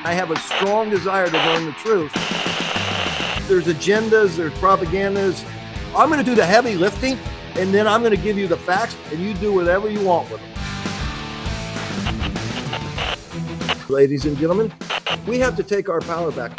I have a strong desire to learn the truth. There's agendas, there's propagandas. I'm going to do the heavy lifting, and then I'm going to give you the facts, and you do whatever you want with them. Ladies and gentlemen, we have to take our power back.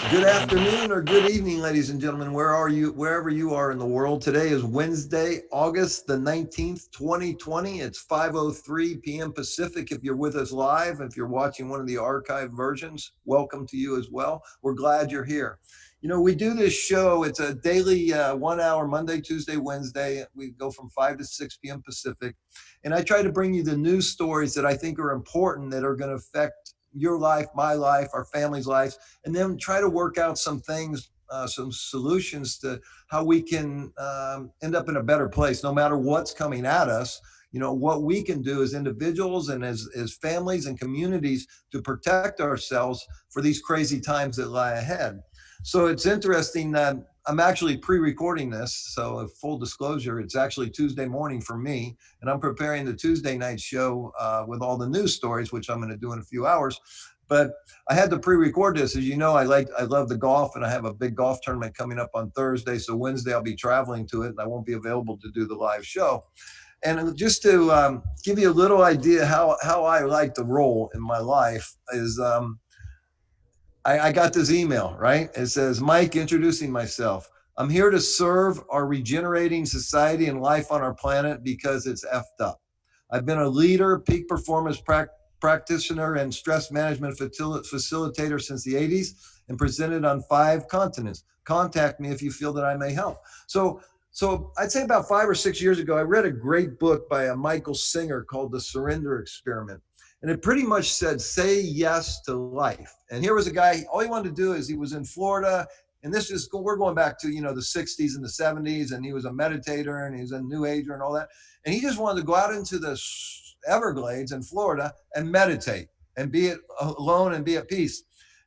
Good afternoon or good evening, ladies and gentlemen. Where are you? Wherever you are in the world. Today is Wednesday, August the 19th, 2020. It's 5:03 p.m. Pacific. If you're with us live, if you're watching one of the archived versions, welcome to you as well. We're glad you're here. You know, we do this show. It's a daily 1 hour, Monday, Tuesday, Wednesday. We go from 5 to 6 p.m. Pacific. And I try to bring you the news stories that I think are important, that are going to affect your life, my life, our family's lives, and then try to work out some things, some solutions to how we can end up in a better place, no matter what's coming at us. You know, what we can do as individuals and as families and communities to protect ourselves for these crazy times that lie ahead. So it's interesting that I'm actually pre-recording this. So full disclosure, it's actually Tuesday morning for me, and I'm preparing the Tuesday night show with all the news stories, which I'm going to do in a few hours. But I had to pre-record this. As you know, I love the golf, and I have a big golf tournament coming up on Thursday. So Wednesday I'll be traveling to it, and I won't be available to do the live show. And just to give you a little idea how I like to roll in my life is I got this email, right? It says, Mike, introducing myself. I'm here to serve our regenerating society and life on our planet because it's effed up. I've been a leader, peak performance practitioner, and stress management facilitator since the 80s and presented on 5 continents. Contact me if you feel that I may help. So I'd say about 5 or 6 years ago, I read a great book by a Michael Singer called The Surrender Experiment. And it pretty much said, say yes to life. And here was a guy, all he wanted to do is, he was in Florida, and we're going back to, the 60s and the 70s, and he was a meditator, and he was a new ager and all that. And he just wanted to go out into the Everglades in Florida and meditate and be alone and be at peace.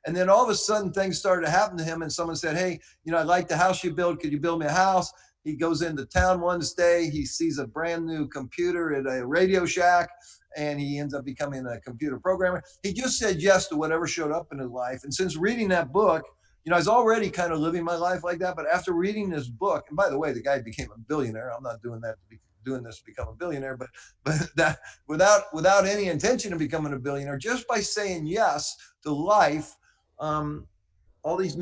And then all of a sudden things started to happen to him, and someone said, hey, I like the house you build. Could you build me a house? He goes into town one day, he sees a brand new computer at a Radio Shack, and he ends up becoming a computer programmer. He just said yes to whatever showed up in his life. And since reading that book, I was already kind of living my life like that. But after reading this book, and by the way, the guy became a billionaire. I'm not doing this to become a billionaire, but that without any intention of becoming a billionaire, just by saying yes to life, all these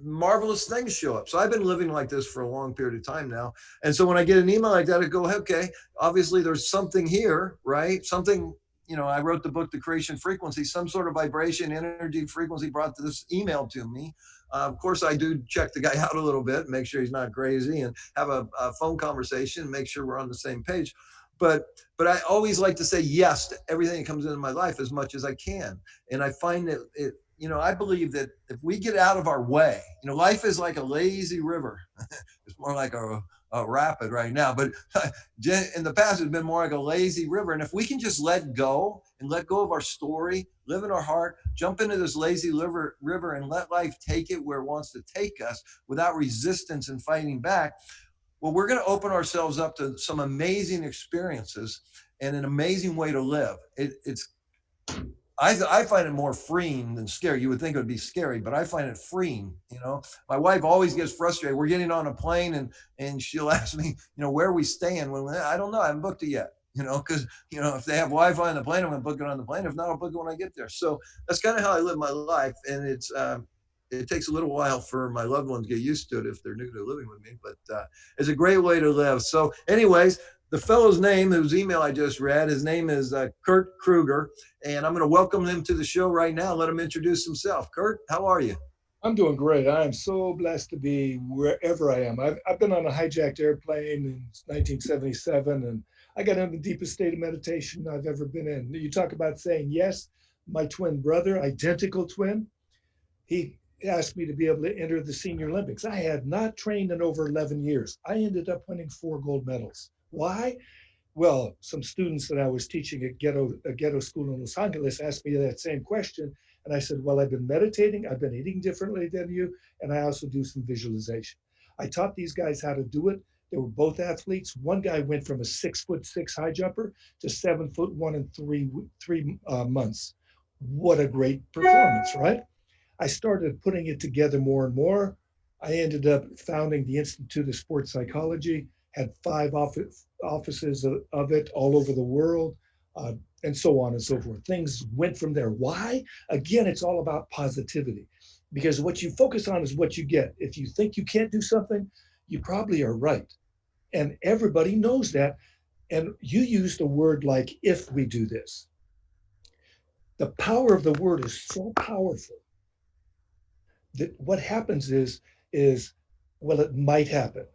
marvelous things show up. So I've been living like this for a long period of time now. And so when I get an email like that, I go, okay, obviously there's something here, right? Something, I wrote the book, The Creation Frequency, some sort of vibration, energy, frequency brought this email to me. Of course, I do check the guy out a little bit, make sure he's not crazy, and have a phone conversation, make sure we're on the same page. But I always like to say yes to everything that comes into my life as much as I can. And I find that I believe that if we get out of our way, life is like a lazy river. It's more like a rapid right now, but in the past, it's been more like a lazy river. And if we can just let go of our story, live in our heart, jump into this lazy river and let life take it where it wants to take us without resistance and fighting back, well, we're going to open ourselves up to some amazing experiences and an amazing way to live. I find it more freeing than scary. You would think it would be scary, but I find it freeing. My wife always gets frustrated. We're getting on a plane and she'll ask me, where are we staying? Well, I don't know. I haven't booked it yet, because, if they have Wi-Fi on the plane, I'm going to book it on the plane. If not, I'll book it when I get there. So that's kind of how I live my life. And it takes a little while for my loved ones to get used to it if they're new to living with me, but it's a great way to live. So anyways, the fellow's name, whose email I just read, his name is Kurt Krueger, and I'm going to welcome him to the show right now. Let him introduce himself. Kurt, how are you? I'm doing great. I am so blessed to be wherever I am. I've been on a hijacked airplane in 1977, and I got in the deepest state of meditation I've ever been in. You talk about saying yes. My twin brother, identical twin, he asked me to be able to enter the Senior Olympics. I had not trained in over 11 years. I ended up winning 4 gold medals. Why? Well, some students that I was teaching at a ghetto school in Los Angeles asked me that same question. And I said, well, I've been meditating, I've been eating differently than you, and I also do some visualization. I taught these guys how to do it. They were both athletes. One guy went from a 6'6" high jumper to 7'1" in three months. What a great performance, right? I started putting it together more and more. I ended up founding the Institute of Sports Psychology, had five offices of it all over the world, uh, and so on and so forth. Things went from there. Why? Again, it's all about positivity because what you focus on is what you get. If you think you can't do something, you probably are right. And everybody knows that. And you used a word like, if we do this. The power of the word is so powerful that what happens is well, it might happen.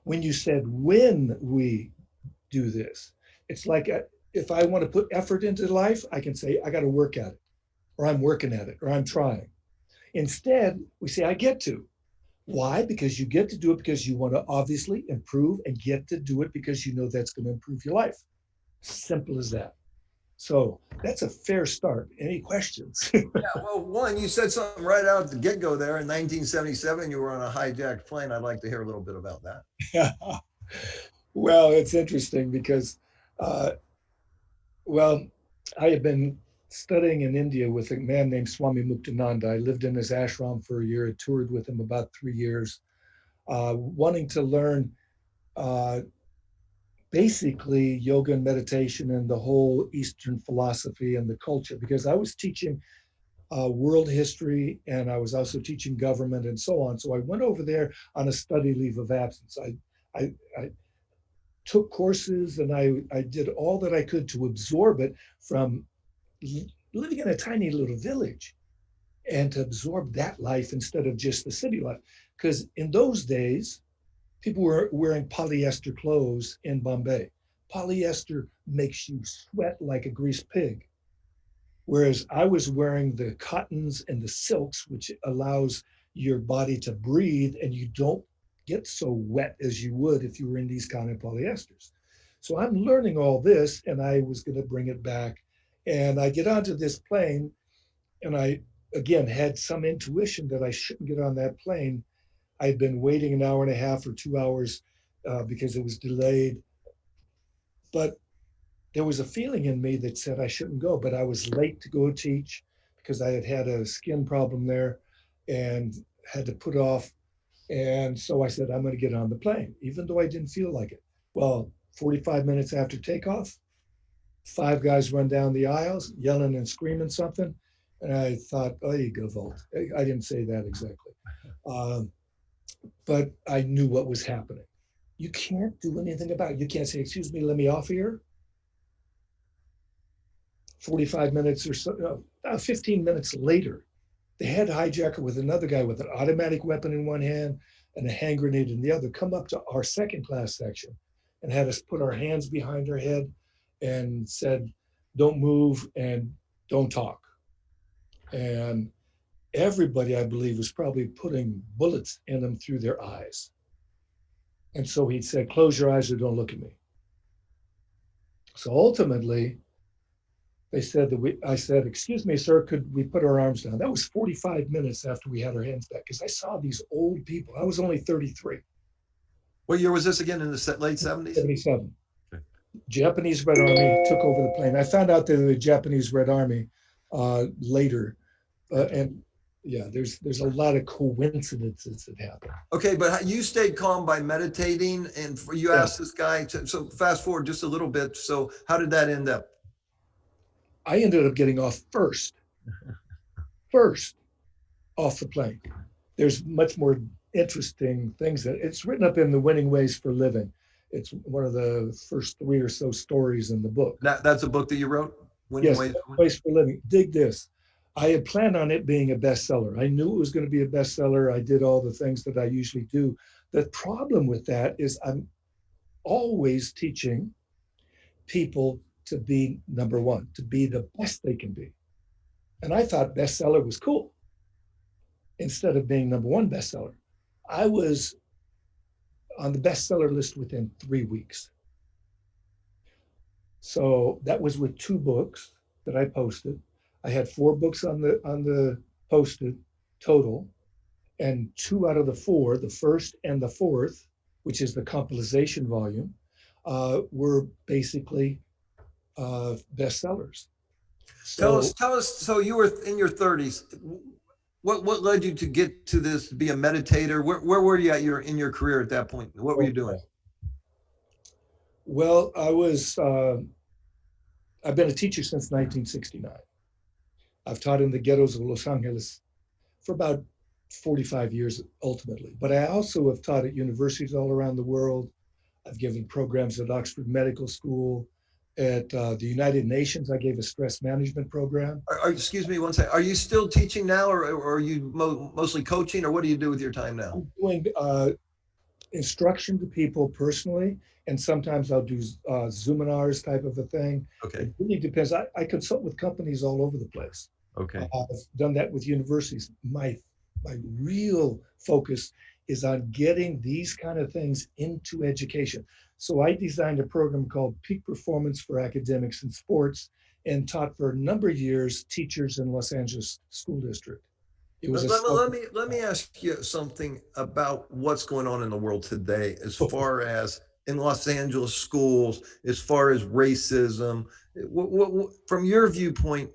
When you said when we do this, it's like if I want to put effort into life, I can say I got to work at it, or I'm working at it, or I'm trying. Instead, we say I get to. Why? Because you get to do it because you want to obviously improve and get to do it because you know that's going to improve your life. Simple as that. So that's a fair start. Any questions? Yeah, well, one, you said something right out at the get go there. In 1977, you were on a hijacked plane. I'd like to hear a little bit about that. Well, it's interesting because, uh, well, I had been studying in India with a man named Swami Muktananda. I lived in his ashram for a year, I toured with him about 3 years, wanting to learn uh, basically yoga and meditation and the whole Eastern philosophy and the culture, because I was teaching world history and I was also teaching government and so on. So I went over there on a study leave of absence. I took courses and I did all that I could to absorb it from living in a tiny little village and to absorb that life instead of just the city life. Because in those days, people were wearing polyester clothes in Bombay. Polyester makes you sweat like a greased pig. Whereas I was wearing the cottons and the silks, which allows your body to breathe and you don't get so wet as you would if you were in these kind of polyesters. So I'm learning all this and I was going to bring it back. And I get onto this plane and I, again, had some intuition that I shouldn't get on that plane. I had been waiting an hour and a half or 2 hours because it was delayed. But there was a feeling in me that said I shouldn't go, but I was late to go teach because I had had a skin problem there and had to put off. And so I said, I'm going to get on the plane, even though I didn't feel like it. Well, 45 minutes after takeoff, five guys run down the aisles yelling and screaming something. And I thought, oh, you go, Volt. I didn't say that exactly. Um, but I knew what was happening. You can't do anything about it. You can't say, excuse me, let me off here. 45 minutes or so, no, 15 minutes later, the head hijacker with another guy with an automatic weapon in one hand and a hand grenade in the other come up to our second class section and had us put our hands behind our head and said, don't move and don't talk. And everybody, I believe, was probably putting bullets in them through their eyes. And so he said, close your eyes or don't look at me. So ultimately, they said that I said, excuse me, sir, could we put our arms down? That was 45 minutes after we had our hands back because I saw these old people. I was only 33. What year was this again? In the late 70s? 77. Okay. Japanese Red Army took over the plane. I found out that the Japanese Red Army later. And yeah, there's a lot of coincidences that happen. Okay, but you stayed calm by meditating, and you asked this guy. So fast forward just a little bit. So how did that end up? I ended up getting off first off the plane. There's much more interesting things that it's written up in the Winning Ways for Living. It's one of the first 3 or so stories in the book. That's a book that you wrote? Winning Ways for Living. Dig this. I had planned on it being a bestseller. I knew it was going to be a bestseller. I did all the things that I usually do. The problem with that is I'm always teaching people to be number one, to be the best they can be. And I thought bestseller was cool. Instead of being number one bestseller, I was on the bestseller list within 3 weeks. So that was with 2 books that I posted. I had 4 books on the posted total, and 2 out of the 4, the first and the fourth, which is the compilation volume, were basically bestsellers. So Tell us. So you were in your 30s. What led you to get to this? To be a meditator. Where were you at your in your career at that point? What were you doing? okay. Well, I've been a teacher since 1969. I've taught in the ghettos of Los Angeles for about 45 years ultimately. But I also have taught at universities all around the world. I've given programs at Oxford Medical School. At the United Nations, I gave a stress management program. Excuse me one second. Are you still teaching now, or are you mostly coaching, or what do you do with your time now? I'm doing instruction to people personally, and sometimes I'll do Zoominars type of a thing. Okay. It really depends. I consult with companies all over the place. Okay. I've done that with universities. My real focus is on getting these kind of things into education. So I designed a program called Peak Performance for Academics and Sports and taught for a number of years teachers in Los Angeles School District. It was a Let me ask you something about what's going on in the world today, as far as in Los Angeles schools, as far as racism. From your viewpoint,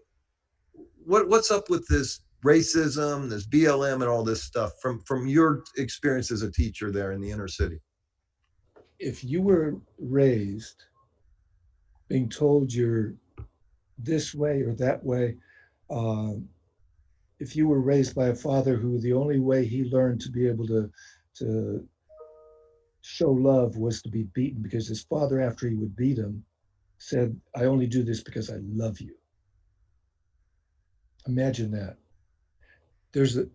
what's up with this racism, this BLM, and all this stuff? From your experience as a teacher there in the inner city. if you were raised being told you're this way or that way, um, if you were raised by a father who the only way he learned to be able to show love was to be beaten because his father, after he would beat him, said, I only do this because I love you. Imagine that.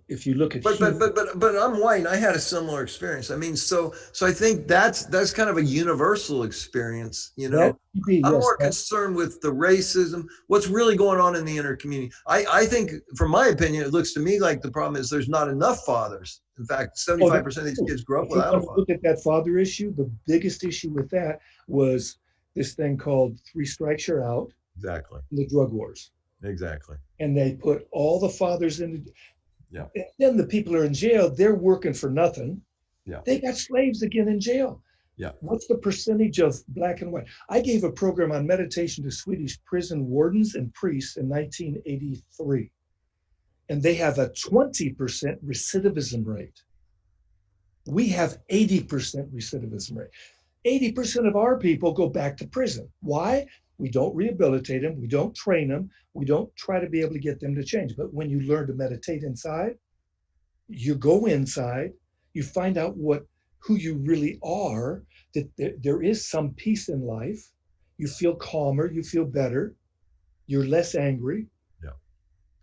If you look at human, But I'm white. And I had a similar experience. I mean, so I think that's kind of a universal experience. that could be, I'm yes, more concerned with the racism, what's really going on in the inner community. I think, from my opinion, it looks to me like the problem is there's not enough fathers. In fact, oh, that's 75% of these true. kids grow up If you without a want to father. look at that father issue, the biggest issue with that was this thing called three strikes you're out, Exactly. the drug wars. Exactly. And they put all the fathers in. Yeah. And then the people are in jail, they're working for nothing. Yeah. They got slaves again in jail. Yeah. What's the percentage of black and white? I gave a program on meditation to Swedish prison wardens and priests in 1983, and they have a 20% recidivism rate. We have 80% recidivism rate. 80% of our people go back to prison. Why? We don't rehabilitate them. We don't train them. We don't try to be able to get them to change. But when you learn to meditate inside, you go inside, you find out who you really are, that there is some peace in life. You feel calmer, you feel better, you're less angry, Yeah.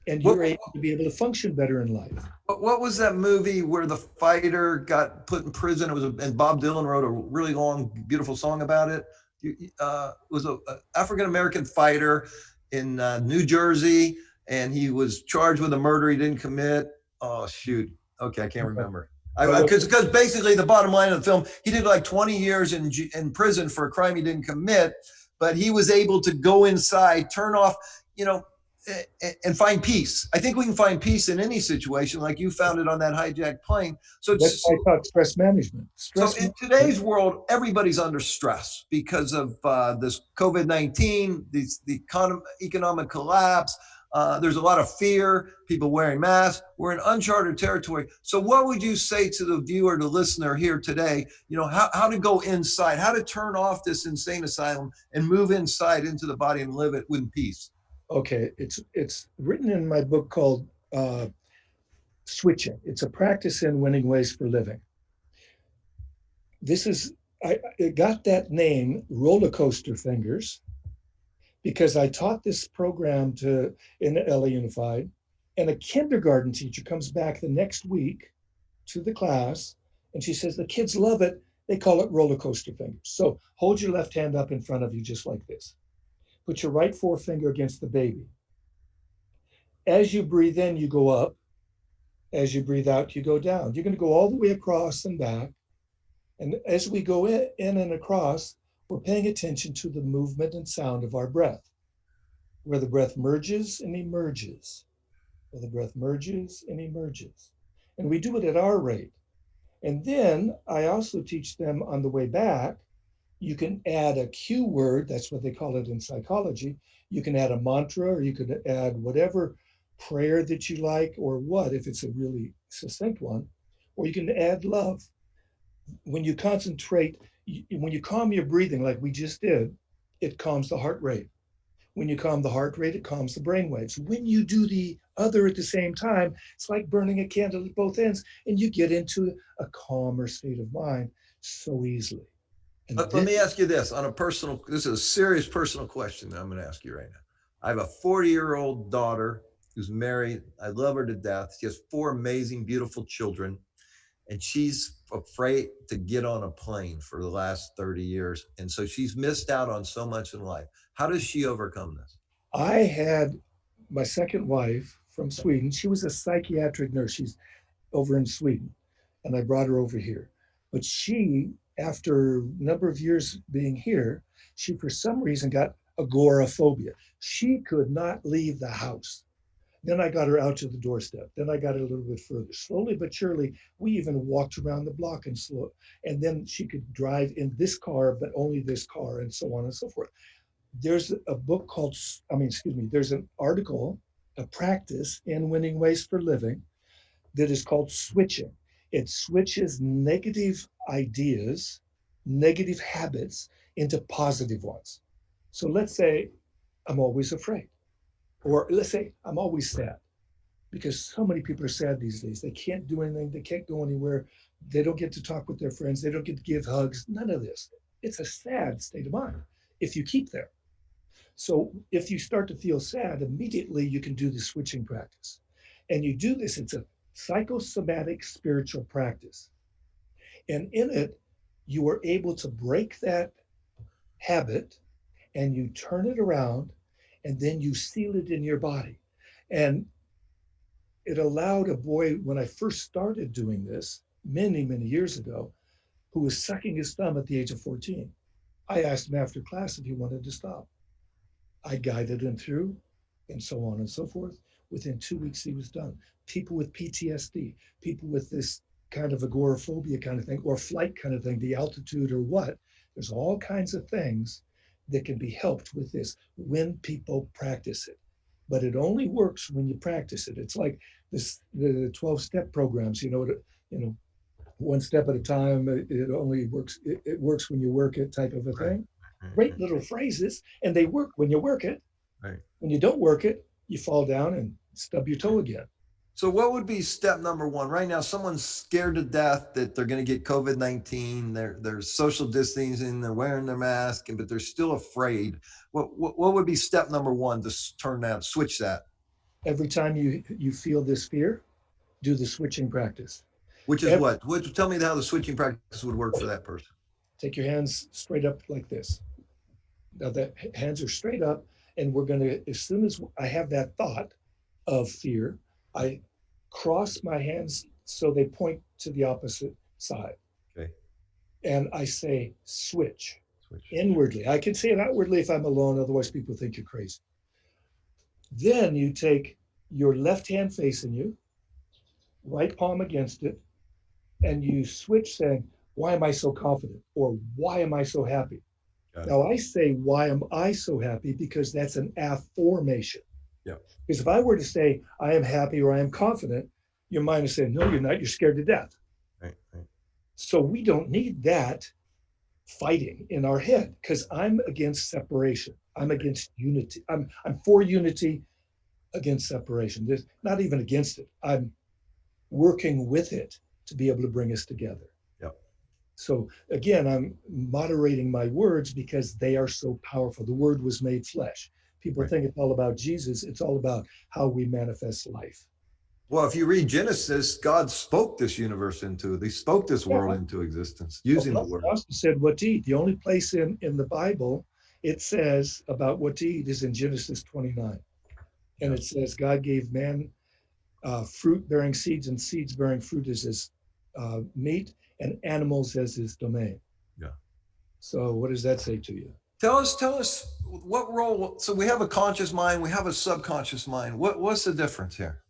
and What you're able to be able to function better in life. what was that movie where the fighter got put in prison? It was and Bob Dylan wrote a really long, beautiful song about it. It was a African American fighter in New Jersey, and he was charged with a murder he didn't commit. Oh shoot! Okay, I can't remember. Well, Because basically the bottom line of the film, he did like 20 years in prison for a crime he didn't commit, but he was able to go inside, turn off, you know, and find peace. I think we can find peace in any situation, like you found it on that hijacked plane. So that's it's why I taught stress management. so Stress in management, today's world, everybody's under stress because of this COVID-19, the economic collapse. There's a lot of fear, people wearing masks. We're in uncharted territory. So what would you say to the viewer, the listener here today, how to go inside, how to turn off this insane asylum and move inside into the body and live it with peace? okay, it's written in my book called Switching. It's a practice in winning ways for living. This is I got that name, roller coaster fingers, because I taught this program in LA Unified, and a kindergarten teacher comes back the next week to the class, and she says the kids love it. They call it roller coaster fingers. So hold your left hand up in front of you just like this. Put your right forefinger against the baby. As you breathe in, you go up. As you breathe out, you go down. You're going to go all the way across and back. And as we go in and across, we're paying attention to the movement and sound of our breath, where the breath merges and emerges, where the breath merges and emerges. And we do it at our rate. And then I also teach them on the way back You can add a cue word, that's what they call it in psychology. You can add a mantra, or you could add whatever prayer that you like, or what, if it's a really succinct one, or you can add love. When you concentrate, when you calm your breathing, like we just did, it calms the heart rate. When you calm the heart rate, it calms the brain waves. When you do the other at the same time, it's like burning a candle at both ends, and you get into a calmer state of mind so easily. And Let this, me ask you this on a personal, this is a serious personal question that I'm going to ask you right now. I have a 40-year-old daughter who's married. I love her to death. She has four amazing, beautiful children, and she's afraid to get on a plane for the last 30 years. And so she's missed out on so much in life. How does she overcome this? I had my second wife from Sweden. She was a psychiatric nurse. She's over in Sweden, and I brought her over here. But she, after a number of years being here, she for some reason got agoraphobia. She could not leave the house. Then I got her out to the doorstep. Then I got her a little bit further. Slowly but surely, we even walked around the block and slow. And then she could drive in this car, but only this car, and so on and so forth. There's a book called, there's an article, a practice in Winning Ways for Living that is called switching. It switches negative ideas, negative habits into positive ones. So let's say I'm always afraid, or let's say I'm always sad, because so many people are sad these days. They can't do anything, they can't go anywhere, they don't get to talk with their friends, they don't get to give hugs, none of this. It's a sad state of mind if you keep there. So if you start to feel sad, immediately you can do the switching practice. And you do this, it's a psychosomatic spiritual practice. And in it, you are able to break that habit and you turn it around and then you seal it in your body. And it allowed a boy, when I first started doing this many, many years ago, who was sucking his thumb at the age of 14. I asked him after class if he wanted to stop. I guided him through, and so on and so forth. Within 2 weeks, he was done. People with PTSD, people with this kind of agoraphobia kind of thing, or flight kind of thing, the altitude or what, there's all kinds of things that can be helped with this when people practice it. But it only works when you practice it. It's like the 12-step programs, one step at a time. It only works. It works when you work it, type of a Right. thing. Great little phrases, and they work when you work it. Right. When you don't work it, you fall down and stub your toe again. So, what would be step number one? Right now, someone's scared to death that they're going to get COVID-19. They're social distancing, they're wearing their mask, but they're still afraid. What would be step number one to turn that, switch that? Every time you feel this fear, do the switching practice. Which is Every, what? Tell me how the switching practice would work for that person. take your hands straight up like this. Now the hands are straight up, and we're going to, as soon as I have that thought of fear, I cross my hands so they point to the opposite side. Okay. And I say, switch Switch. inwardly. I can say it outwardly if I'm alone, otherwise, people think you're crazy. Then you take your left hand facing you, right palm against it, and you switch saying, why am I so confident? Or why am I so happy? Now I say, why am I so happy? Because that's an affirmation. Yeah. Because if I were to say, I am happy or I am confident, your mind is saying, no, you're not, you're scared to death. Right. Right. So we don't need that fighting in our head, because I'm against separation. I'm against unity. I'm for unity, against separation. There's not even against it. I'm working with it to be able to bring us together. Yep. So again, I'm moderating my words because they are so powerful. The word was made flesh. People Right. think it's all about Jesus. It's all about how we manifest life. Well, if you read Genesis, God spoke this universe into, He spoke this world into existence using the word. Also said what to eat. The only place in the Bible it says about what to eat is in Genesis 29. And it says God gave man fruit bearing seeds, and seeds bearing fruit as his meat, and animals as his domain. Yeah. So what does that say to you? Tell us what role. So we have a conscious mind, we have a subconscious mind. What's the difference here?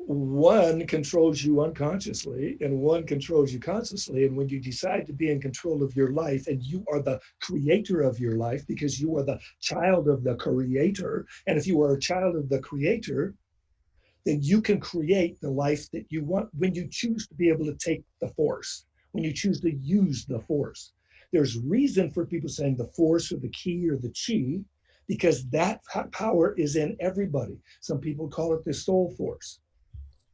one controls you unconsciously and one controls you consciously. And when you decide to be in control of your life and you are the creator of your life because you are the child of the creator, and if you are a child of the creator, then you can create the life that you want when you choose to be able to take the force, when you choose to use the force. There's reason for people saying the force or the key or the chi, because that power is in everybody. Some people call it the soul force.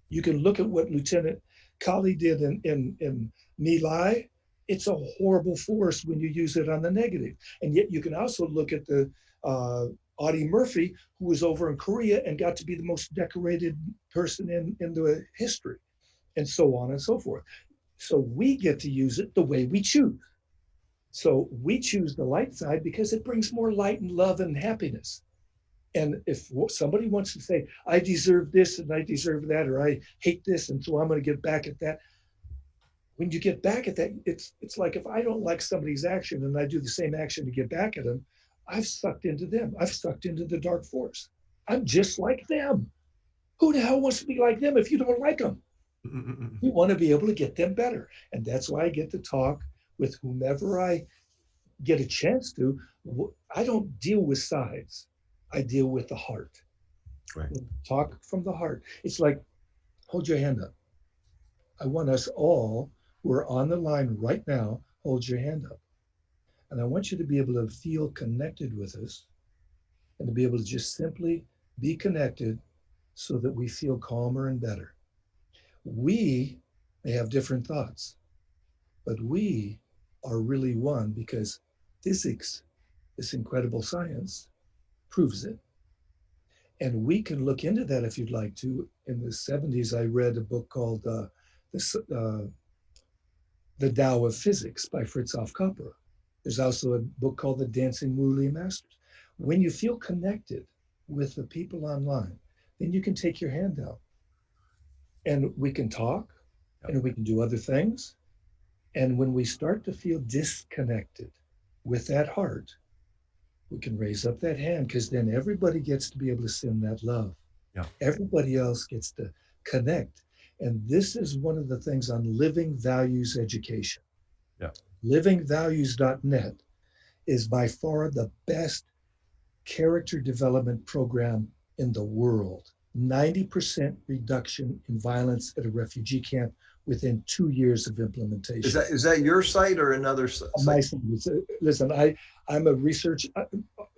You can look at what Lieutenant Kali did in My Lai. It's a horrible force when you use it on the negative. And yet you can also look at the Audie Murphy, who was over in Korea and got to be the most decorated person in the history, and so on and so forth. So we get to use it the way we choose. So we choose the light side because it brings more light and love and happiness. And if somebody wants to say, I deserve this and I deserve that, or I hate this, and so I'm going to get back at that. When you get back at that, it's like if I don't like somebody's action and I do the same action to get back at them, I've sucked into them. I've sucked into the dark force. I'm just like them. Who the hell wants to be like them if you don't like them? You want to be able to get them better. And that's why I get to talk with whomever I get a chance to. I don't deal with sides. I deal with the heart. Right. Talk from the heart. It's like, hold your hand up. I want us all who are on the line right now, hold your hand up. And I want you to be able to feel connected with us and to be able to just simply be connected so that we feel calmer and better. We may have different thoughts, but we are really one because physics, this incredible science, proves it. And we can look into that if you'd like to. In the 70s, I read a book called The Tao of Physics by Fritjof Capra. There's also a book called The Dancing Wooly Masters. When you feel connected with the people online, then you can take your hand out and we can talk and we can do other things. And when we start to feel disconnected with that heart, we can raise up that hand because then everybody gets to be able to send that love. Yeah. Everybody else gets to connect. And this is one of the things on Living Values Education. Yeah. Livingvalues.net is by far the best character development program in the world. 90% reduction in violence at a refugee camp within 2 years of implementation. Is that your site or another site? My site. Listen, I'm a research.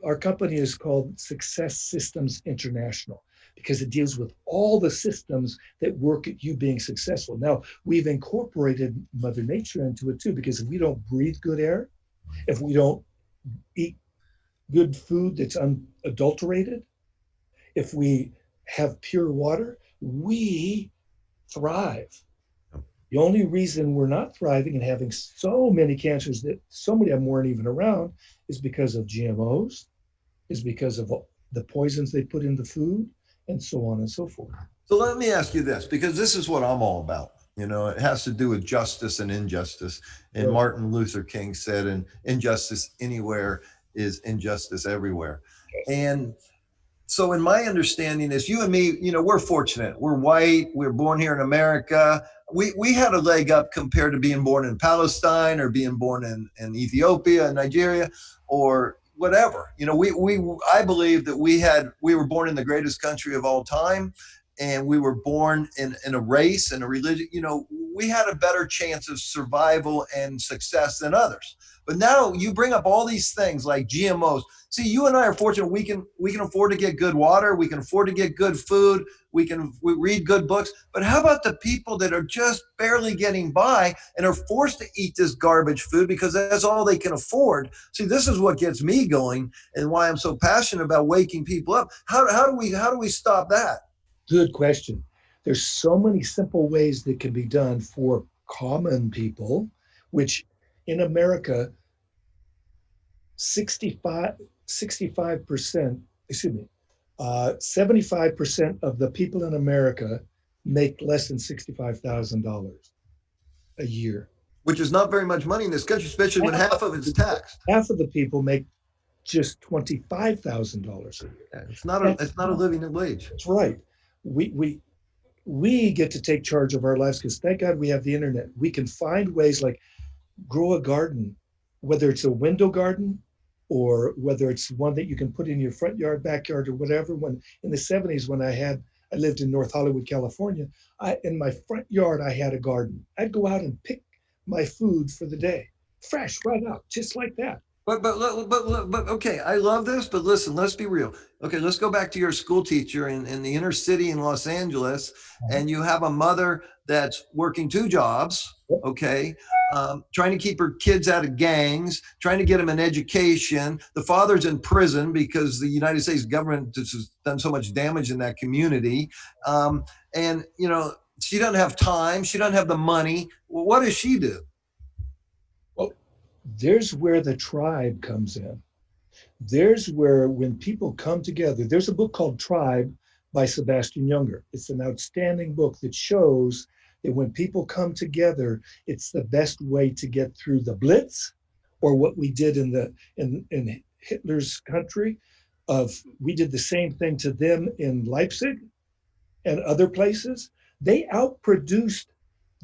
Our company is called Success Systems International because it deals with all the systems that work at you being successful. Now, we've incorporated Mother Nature into it too, because if we don't breathe good air, if we don't eat good food that's unadulterated, if we have pure water, we thrive. The only reason we're not thriving and having so many cancers that so many of them weren't even around is because of GMOs, is because of the poisons they put in the food, and so on and so forth. So let me ask you this, because this is what I'm all about. You know, it has to do with justice and injustice. And Right. Martin Luther King said, "And injustice anywhere is injustice everywhere." Yes. And so in my understanding is you and me, you know, we're fortunate. We're white. We're born here in America. We had a leg up compared to being born in Palestine or being born in Ethiopia, Nigeria, or whatever. You know, I believe that we were born in the greatest country of all time, and we were born in a race and a religion. You know, we had a better chance of survival and success than others. But now you bring up all these things like GMOs. See, you and I are fortunate. We can afford to get good water. We can afford to get good food. We read good books. But how about the people that are just barely getting by and are forced to eat this garbage food because that's all they can afford? See, this is what gets me going and why I'm so passionate about waking people up. How do we stop that? Good question. There's so many simple ways that can be done for common people, which in America, 65%, excuse me, 75% of the people in America make less than $65,000 a year. Which is not very much money in this country, especially when half of it's taxed. Half of the people make just $25,000 a year. It's not a living wage. That's right. We we get to take charge of our lives because thank God we have the internet. We can find ways like grow a garden, whether it's a window garden or whether it's one that you can put in your front yard, backyard, or whatever. When in the 70s, when I lived in North Hollywood, California, in my front yard I had a garden. I'd go out and pick my food for the day, fresh right out, just like that. But okay, I love this, but listen, let's be real. Okay, let's go back to your school teacher in the inner city in Los Angeles, Uh-huh. and you have a mother that's working two jobs, Yep. okay, trying to keep her kids out of gangs, trying to get them an education. The father's in prison because the United States government has done so much damage in that community. And, she doesn't have time, she doesn't have the money. Well, what does she do? Well, there's where the tribe comes in. There's where when people come together, there's a book called Tribe by Sebastian Junger. It's an outstanding book that shows that when people come together, it's the best way to get through the Blitz or what we did in Hitler's country of we did the same thing to them in Leipzig and other places. They outproduced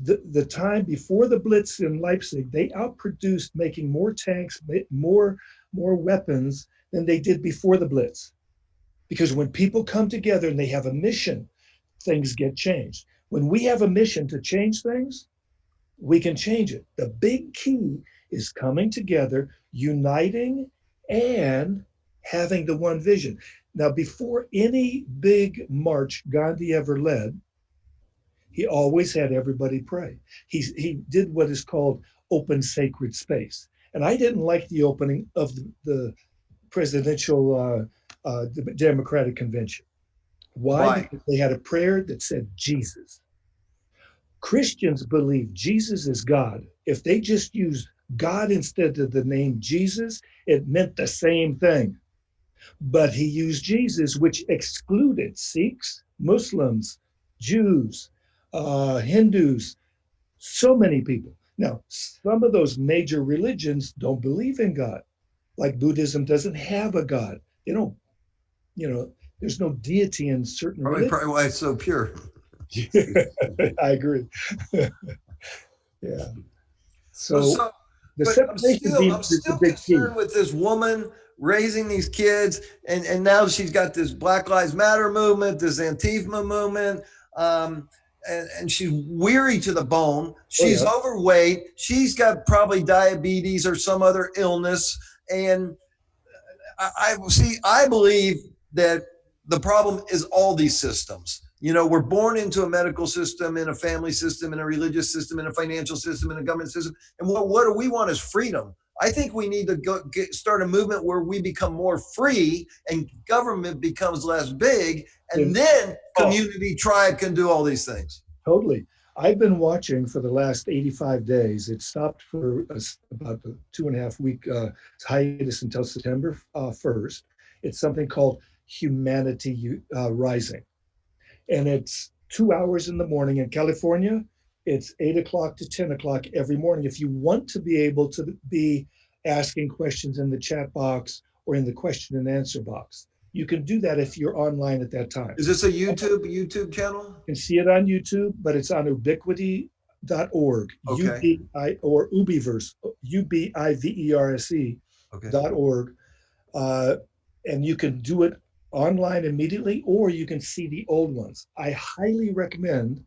the time before the Blitz in Leipzig, they outproduced making more tanks, more weapons than they did before the Blitz. Because when people come together and they have a mission, things get changed. When we have a mission to change things, we can change it. The big key is coming together, uniting, and having the one vision. Now, before any big march Gandhi ever led, he always had everybody pray. He did what is called open sacred space. And I didn't like the opening of the presidential the Democratic convention. Why? Why? Because they had a prayer that said Jesus. Christians believe Jesus is God. If they just used God instead of the name Jesus, it meant the same thing. But he used Jesus, which excluded Sikhs, Muslims, Jews, Hindus, so many people. Now, some of those major religions don't believe in God. Like Buddhism doesn't have a God. They don't, there's no deity in certain religions. Probably why it's so pure. I agree. Yeah. But So so, the but I'm separation still being I'm the still big key. concerned with this woman raising these kids, and now she's got this Black Lives Matter movement, this Antifa movement, um, and she's weary to the bone. Oh She's yeah, overweight. She's got probably diabetes or some other illness, and I see. I believe that the problem is all these systems. We're born into a medical system, in a family system, in a religious system, in a financial system, in a government system. And what do we want is freedom. I think we need to start a movement where we become more free and government becomes less big, and and then oh, community tribe can do all these things. totally. I've been watching for the last 85 days. It stopped for about a 2.5 week hiatus until September 1st. It's something called Humanity Rising. And it's 2 hours in the morning in California. It's 8 o'clock to 10 o'clock every morning. If you want to be able to be asking questions in the chat box or in the question and answer box, you can do that if you're online at that time. Is this a YouTube channel? You can see it on YouTube, but it's on ubiquity.org, Okay. UBI or Ubiverse, Okay. UBIVERSE.org. Uh, and you can do it online immediately, or you can see the old ones. I highly recommend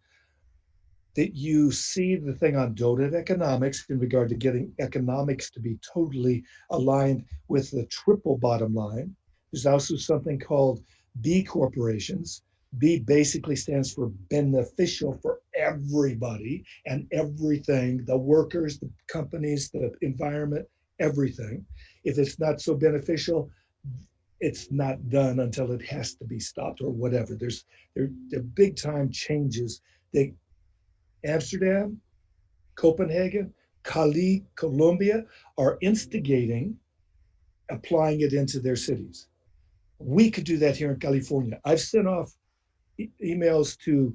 that you see the thing on donut economics in regard to getting economics to be totally aligned with the triple bottom line. There's also something called B corporations. B basically stands for beneficial for everybody and everything, the workers, the companies, the environment, everything. If it's not so beneficial, it's not done until it has to be stopped or whatever. There big time changes. They Amsterdam, Copenhagen, Cali, Colombia are instigating applying it into their cities. We could do that here in California. I've sent off emails to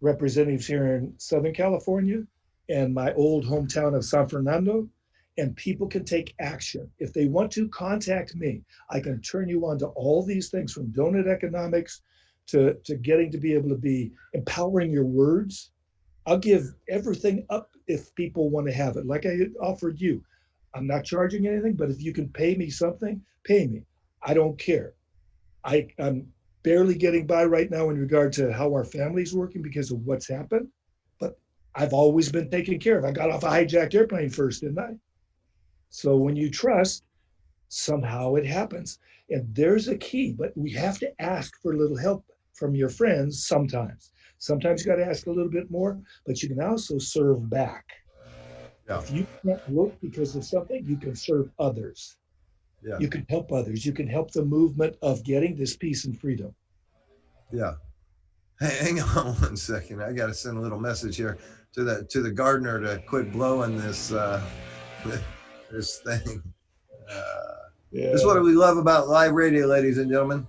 representatives here in Southern California and my old hometown of San Fernando, and people can take action. If they want to contact me, I can turn you on to all these things from donut economics to getting to be able to be empowering your words. I'll give everything up if people want to have it. Like I offered you, I'm not charging anything, but if you can pay me something, pay me. I don't care. I'm barely getting by right now in regard to how our family's working because of what's happened, but I've always been taken care of. I got off a hijacked airplane first, didn't I? So when you trust, somehow it happens. And there's a key, but we have to ask for a little help from your friends sometimes. Sometimes you got to ask a little bit more, but you can also serve back. Yeah. If you can't work because of something, you can serve others. Yeah. You can help others. You can help the movement of getting this peace and freedom. Yeah. Hey, hang on one second. I got to send a little message here to the gardener to quit blowing this this thing. This is what Yeah, we love about live radio, ladies and gentlemen.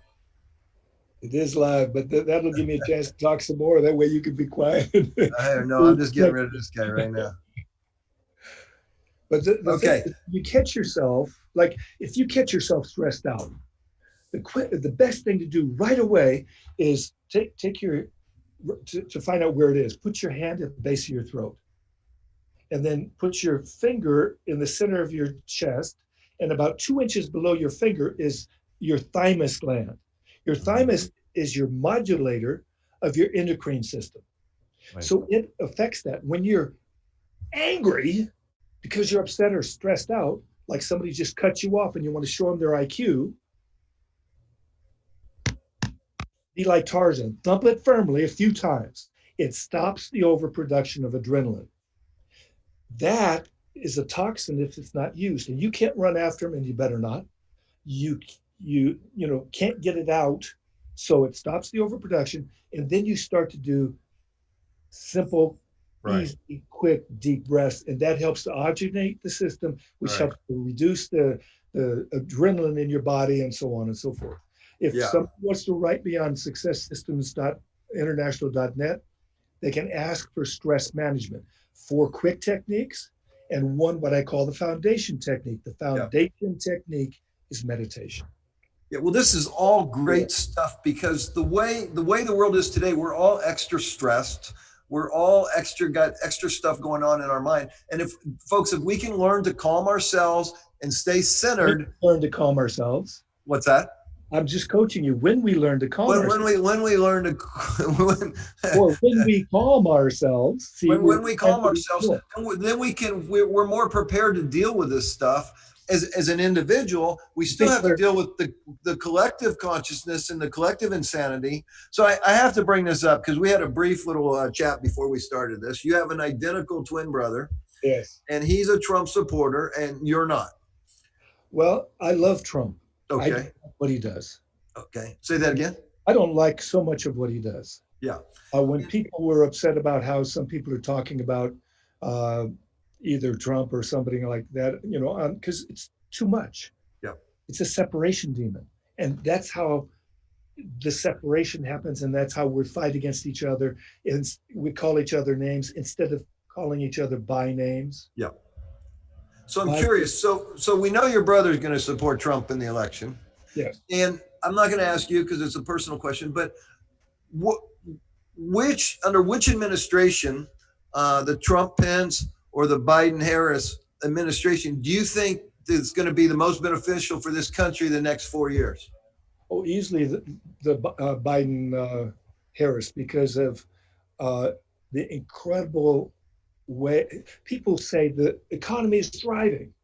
it is live, but that'll give me a chance to talk some more. That way you can be quiet. No, I'm just getting rid of this guy right now. But the thing Okay. is, you catch yourself, like if you catch yourself stressed out, the best thing to do right away is take your, to find out where it is, put your hand at the base of your throat. And then put your finger in the center of your chest. And about 2 inches below your finger is your thymus gland. Your thymus is your modulator of your endocrine system. Right. So it affects that. When you're angry because you're upset or stressed out, like somebody just cut you off and you want to show them their IQ, be like Tarzan, thump it firmly a few times. It stops the overproduction of adrenaline. That is a toxin if it's not used, and you can't run after them, and you better not. You can't get it out, so it stops the overproduction, and then you start to do simple, Right. easy, quick, deep breaths, and that helps to oxygenate the system, which Right. helps to reduce the adrenaline in your body, and so on and so forth. If Yeah. someone wants to write me on successsystems.international.net, they can ask for stress management. 4 quick techniques and one what I call the foundation technique. The foundation technique is meditation. Yeah, well, this is all great stuff because the way the world is today, we're all extra stressed. We're all got extra stuff going on in our mind. And if we can learn to calm ourselves and stay centered. Learn to calm ourselves. What's that? I'm just coaching you. When we learn to calm ourselves. When we learn to or when we calm ourselves. See, when we calm ourselves, then we're more prepared to deal with this stuff. As an individual, we still have to deal with the collective consciousness and the collective insanity. So I have to bring this up because we had a brief little chat before we started this. You have an identical twin brother. Yes. And he's a Trump supporter and you're not. Well, I love Trump. Okay. I don't like what he does. Okay. Say that again. I don't like so much of what he does. Yeah. When people were upset about how some people are talking about either Trump or somebody like that, because it's too much. Yeah. It's a separation demon. And that's how the separation happens. And that's how we fight against each other. And we call each other names instead of calling each other by names. Yeah. So I'm curious. So we know your brother's going to support Trump in the election. Yes. And I'm not going to ask you because it's a personal question, but under which administration, the Trump-Pence or the Biden-Harris administration, do you think is going to be the most beneficial for this country the next 4 years? Oh, easily the Biden-Harris because of the incredible way people say the economy is thriving.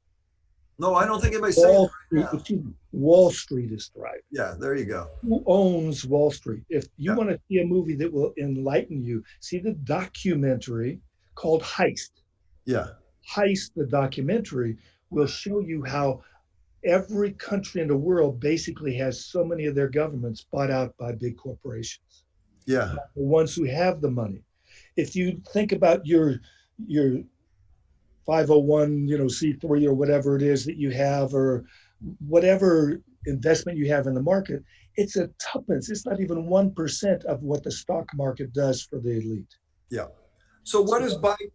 No, I don't think anybody's saying that. Wall Street is thriving. Yeah, there you go. Who owns Wall Street? If you want to see a movie that will enlighten you, see the documentary called Heist. Yeah. Heist, the documentary, will show you how every country in the world basically has so many of their governments bought out by big corporations. Yeah. The ones who have the money. If you think about your 501, C3 or whatever it is that you have, or whatever investment you have in the market, it's a tuppence. It's not even 1% of what the stock market does for the elite. Yeah. So what does Biden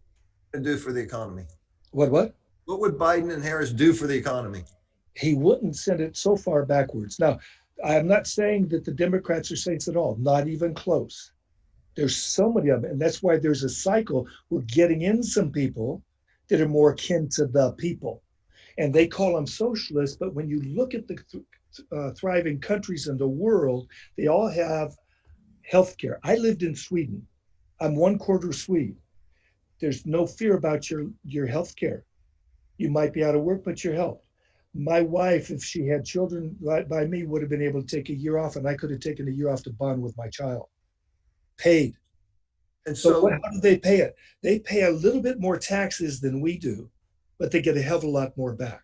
do for the economy? What? What would Biden and Harris do for the economy? He wouldn't send it so far backwards. Now, I am not saying that the Democrats are saints at all, not even close. There's so many of them. And that's why there's a cycle. We're getting in some people that are more akin to the people. And they call them socialists. But when you look at the thriving countries in the world, they all have healthcare. I lived in Sweden. I'm one quarter Swede. There's no fear about your health care. You might be out of work, but you're helped. My wife, if she had children by me, would have been able to take a year off, and I could have taken a year off to bond with my child. Paid. And But so, how do they pay it? They pay a little bit more taxes than we do, but they get a hell of a lot more back.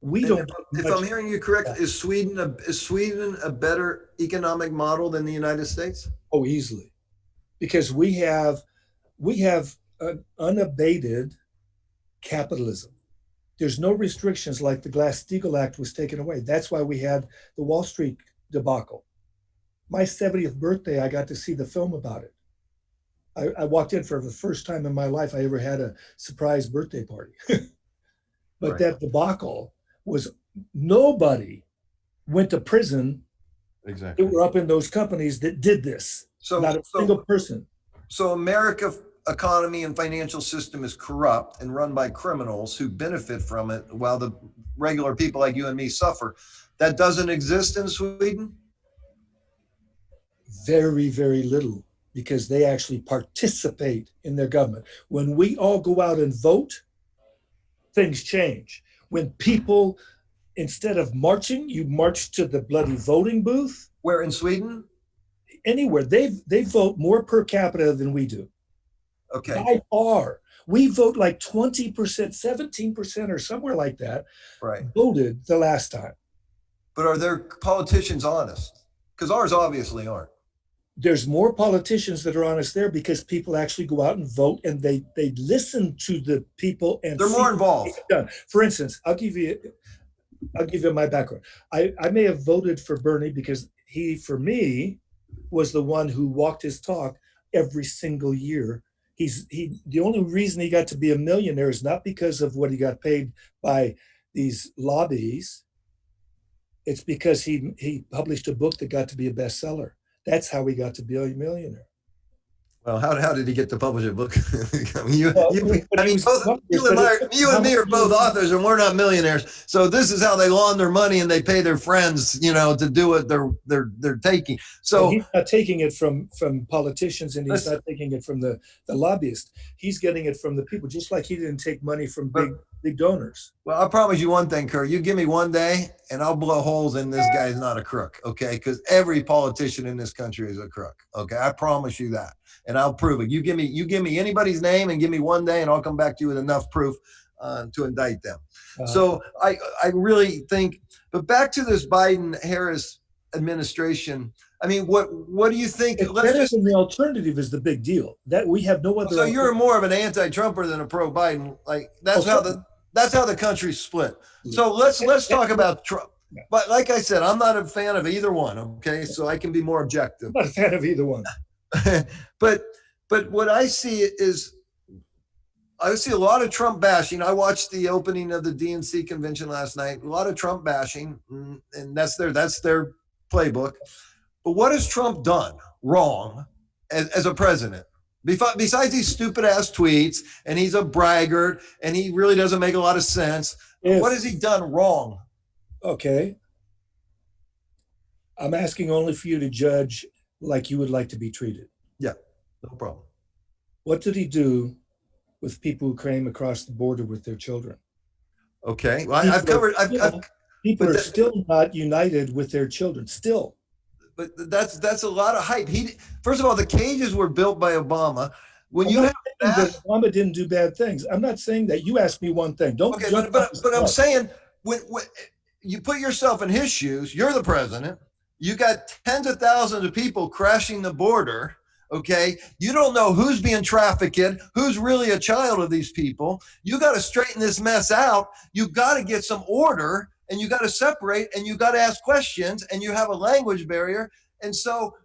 We and don't if get I'm much hearing you correct, back. is Sweden a better economic model than the United States? Oh, easily, because we have an unabated capitalism. There's no restrictions like the Glass-Steagall Act was taken away. That's why we had the Wall Street debacle. My 70th birthday, I got to see the film about it. I walked in for the first time in my life I ever had a surprise birthday party. But Right. that debacle was nobody went to prison that Exactly. were up in those companies that did this. So, Not a single so, person. so America economy and financial system is corrupt and run by criminals who benefit from it while the regular people like you and me suffer. That doesn't exist in Sweden? Very, very little because they actually participate in their government. When we all go out and vote, things change. When people, instead of marching, you march to the bloody voting booth. Where in Sweden? Anywhere they vote more per capita than we do Okay. by far. We vote like 20%, 17% or somewhere like that Right. voted the last time. But are their politicians honest? Because ours obviously aren't. There's more politicians that are honest there because people actually go out and vote and they listen to the people and They're see more what involved. they've done. For instance, I'll give you my background. I may have voted for Bernie because he, for me, was the one who walked his talk every single year. The only reason he got to be a millionaire is not because of what he got paid by these lobbies. It's because he published a book that got to be a bestseller. That's how he got to be a millionaire. Well, how did he get to publish a book? I mean, Well, but he was you and me are both authors, and we're not millionaires. So this is how they launder money, and they pay their friends, to do what they're taking. Well, So he's not taking it from politicians, and he's not taking it from the lobbyists. He's getting it from the people, just like he didn't take money from big donors. well, I promise you one thing, Kurt. You give me one day, and I'll blow holes in this guy's not a crook, okay? Because every politician in this country is a crook, okay? I promise you that, and I'll prove it. You give me anybody's name, and give me one day, and I'll come back to you with enough proof to indict them. So I really think. But back to this Biden-Harris administration. I mean, what do you think? It's better than the alternative is the big deal. That we have no other. So you're more of an anti-Trumper than a pro-Biden. Like that's how the country's split. So let's talk about Trump. But like I said, I'm not a fan of either one. Okay, so I can be more objective. I'm not a fan of either one. but what I see is I see a lot of Trump bashing. I watched the opening of the DNC convention last night. A lot of Trump bashing, and that's their playbook. But what has Trump done wrong as a president? Besides these stupid ass tweets, and he's a braggart, and he really doesn't make a lot of sense. What has he done wrong? Okay. I'm asking only for you to judge like you would like to be treated. Yeah, no problem. What did he do with people who came across the border with their children? Okay, well, I've covered. People are still not united with their children. Still. But that's a lot of hype. First of all, the cages were built by Obama. When you have that, Obama didn't do bad things. I'm not saying that. You asked me one thing. Don't. Okay, but I'm saying when you put yourself in his shoes, you're the president. You got tens of thousands of people crashing the border. Okay, you don't know who's being trafficked, who's really a child of these people. You got to straighten this mess out. You got to get some order, and you got to separate, and you got to ask questions, and you have a language barrier. And so,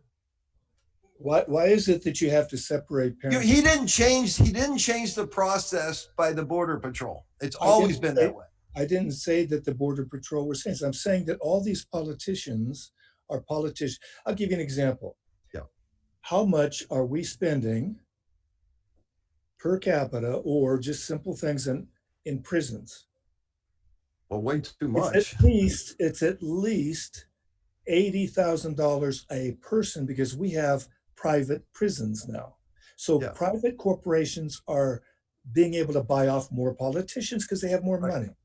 why is it that you have to separate parents? He didn't change the process by the Border Patrol. It's always been that way. I didn't say that the Border Patrol were saying. I'm saying that all these politicians our politicians. I'll give you an example. Yeah. How much are we spending per capita, or just simple things in prisons? Well, way too It's at much. least it's at least $80,000 a person, because we have private prisons now. So Yeah. private corporations are being able to buy off more politicians because they have more Right. money.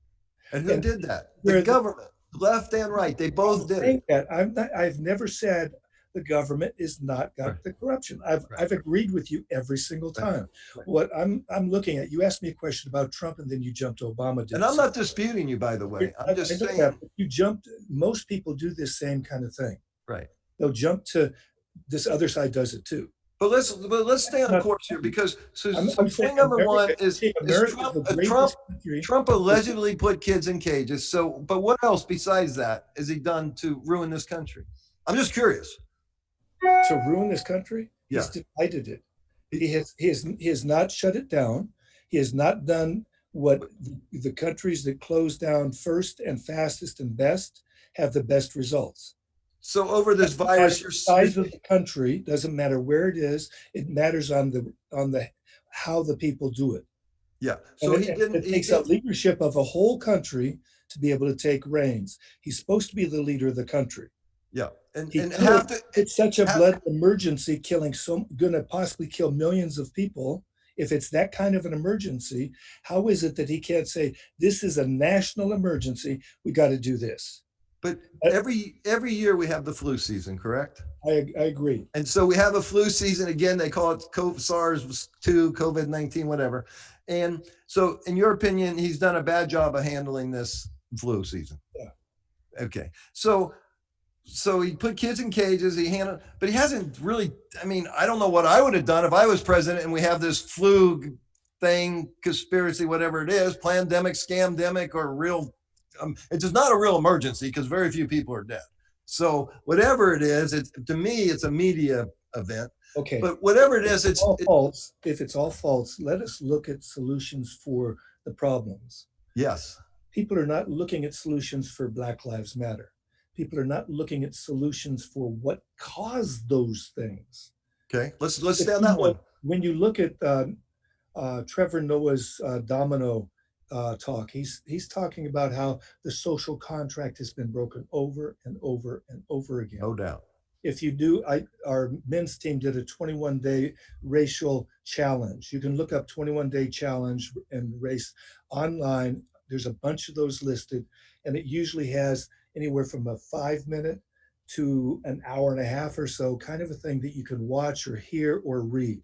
And who And did that? The where the, government, left and right. They I'm both did it. saying that I've never said the government is not Right. got the corruption. I've Right. I've agreed with you every single Right. time. Right. What I'm looking at, you asked me a question about Trump and then you jumped to Obama did And the I'm same. not disputing you, by the way. I'm I just know that, saying, but you jumped. Most people do this same kind of thing. right. They'll jump to this other side does it too. But let's stay That's on not course here, because so I'm saying point number one America, is America is Trump the Trump greatest country Trump allegedly put kids in cages. So, but what else besides that has he done to ruin this country? I'm just curious. to ruin this country. He's Yeah. divided it. He- He has not shut it down. He has not done what the countries that close down first and fastest and best have the best results. So over this Doesn't matter virus, the size of the country, doesn't matter where it is. It matters on the how the people do it. yeah. And So he didn't. it takes a leadership of a whole country to be able to take reins. He's supposed to be the leader of the country. Yeah, and He and could. have to. It's such a Have, blood emergency, going to possibly kill millions of people. If it's that kind of an emergency, how is it that he can't say, this is a national emergency, we got to do this? but I, every year we have the flu season, correct? I agree. And so we have a flu season again. They call it SARS-2, COVID-19, whatever. And so, in your opinion, he's done a bad job of handling this flu season. Yeah. Okay. So he put kids in cages. But he hasn't really. I mean, I don't know what I would have done if I was president and we have this flu thing, conspiracy, whatever it is, pandemic, scamdemic, or real. It's just not a real emergency because very few people are dead. So whatever it is, to me, it's a media event. Okay. But whatever it is, it's all false. If it's all false, let us look at solutions for the problems. Yes. People are not looking at solutions for Black Lives Matter. People are not looking at solutions for what caused those things. Okay, let's stay on that one. When you look at Trevor Noah's domino talk, he's talking about how the social contract has been broken over and over and over again. No doubt. If you do, our men's team did a 21-day racial challenge. You can look up 21-day challenge and race online. There's a bunch of those listed, and it usually has anywhere from a 5-minute to an hour and a half or so, kind of a thing that you can watch or hear or read.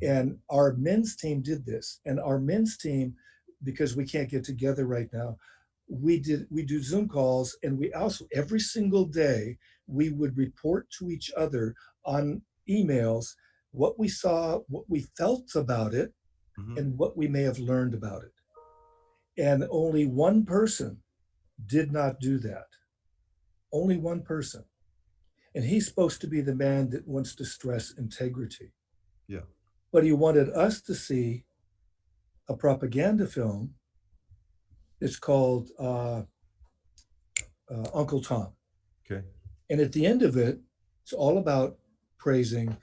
And our men's team did this. And our men's team, because we can't get together right now, we do Zoom calls, and we also every single day we would report to each other on emails what we saw, what we felt about it, and what we may have learned about it. And only one person did not do that. Only one person. And he's supposed to be the man that wants to stress integrity. Yeah. But he wanted us to see a propaganda film. It's called Uncle Tom. Okay. And at the end of it, it's all about praising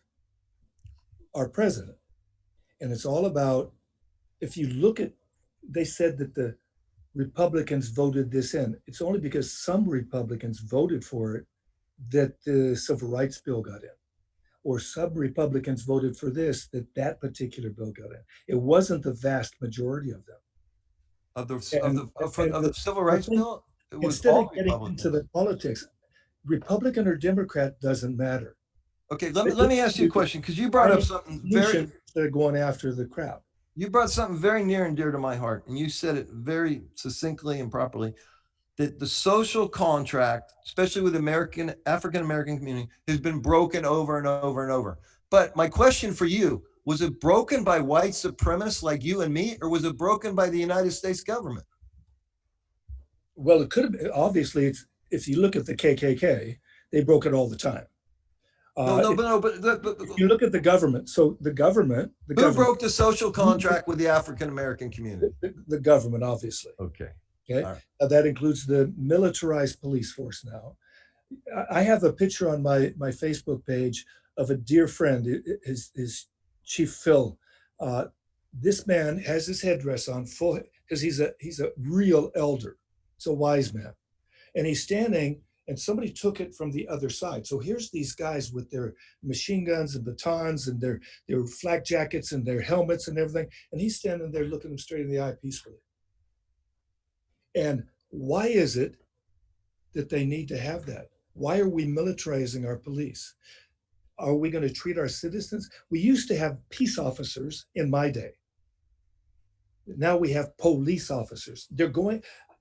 our president. And it's all about, if you look at, they said that the Republicans voted this in. It's only because some Republicans voted for it that the Civil Rights Bill got in. Or some Republicans voted for this, that particular bill got in. It wasn't the vast majority of them. Of the Civil Rights Bill? It was instead all of getting into the politics, Republican or Democrat doesn't matter. Okay, let me ask you a question, because you brought up something very. They're going after the crowd. You brought something very near and dear to my heart, and you said it very succinctly and properly, that the social contract, especially with African American community, has been broken over and over and over. But my question for you, was it broken by white supremacists like you and me, or was it broken by the United States government? Well, it could have been. Obviously, if you look at the KKK, they broke it all the time. But if you look at the government, so the government. Who broke the social contract with the African American community? The government, obviously. Okay. Okay. Right. That includes the militarized police force now. I have a picture on my Facebook page of a dear friend, his Chief Phil. Uh, this man has his headdress on full because he's a real elder. He's a wise man, and he's standing. And somebody took it from the other side. So here's these guys with their machine guns and batons and their flak jackets and their helmets and everything. And he's standing there looking them straight in the eye peacefully. And why is it that they need to have that? Why are we militarizing our police? Are we going to treat our citizens? We used to have peace officers in my day. Now we have police officers.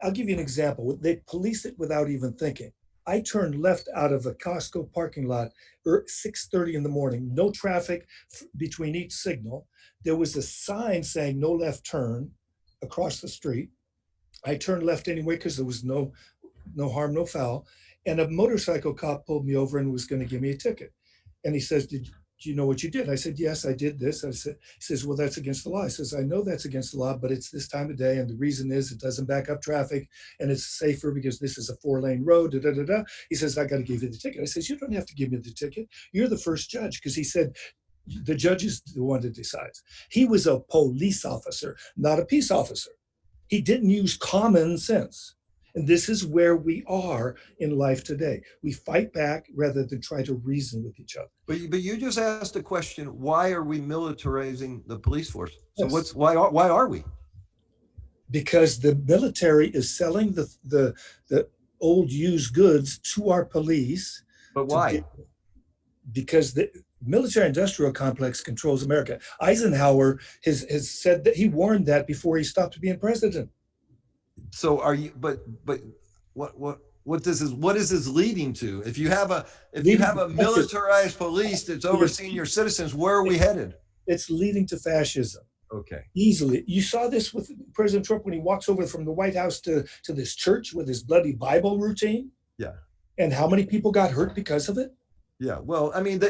I'll give you an example. They police it without even thinking. I turned left out of a Costco parking lot at 6:30 in the morning, no traffic between each signal. There was a sign saying no left turn across the street. I turned left anyway because there was no harm, no foul. And a motorcycle cop pulled me over and was going to give me a ticket. And he says, do you know what you did? I said, yes, I did this. He says, well, that's against the law. I says, I know that's against the law, but it's this time of day. And the reason is it doesn't back up traffic and it's safer because this is a 4-lane road. Da, da, da, da. He says, I got to give you the ticket. I says, you don't have to give me the ticket. You're the first judge. Because he said, the judge is the one that decides. He was a police officer, not a peace officer. He didn't use common sense. And this is where we are in life today. We fight back rather than try to reason with each other. But you just asked the question, why are we militarizing the police force? So Yes. why are we? Because the military is selling the old used goods to our police. But why? Because the military industrial complex controls America. Eisenhower has said that he warned that before he stopped being president. So are you? But what is this leading to? If you have a militarized police that's overseeing your citizens, where are we headed? It's leading to fascism. Okay. Easily. You saw this with President Trump when he walks over from the White House to this church with his bloody Bible routine. Yeah. And how many people got hurt because of it? Yeah. Well, I mean,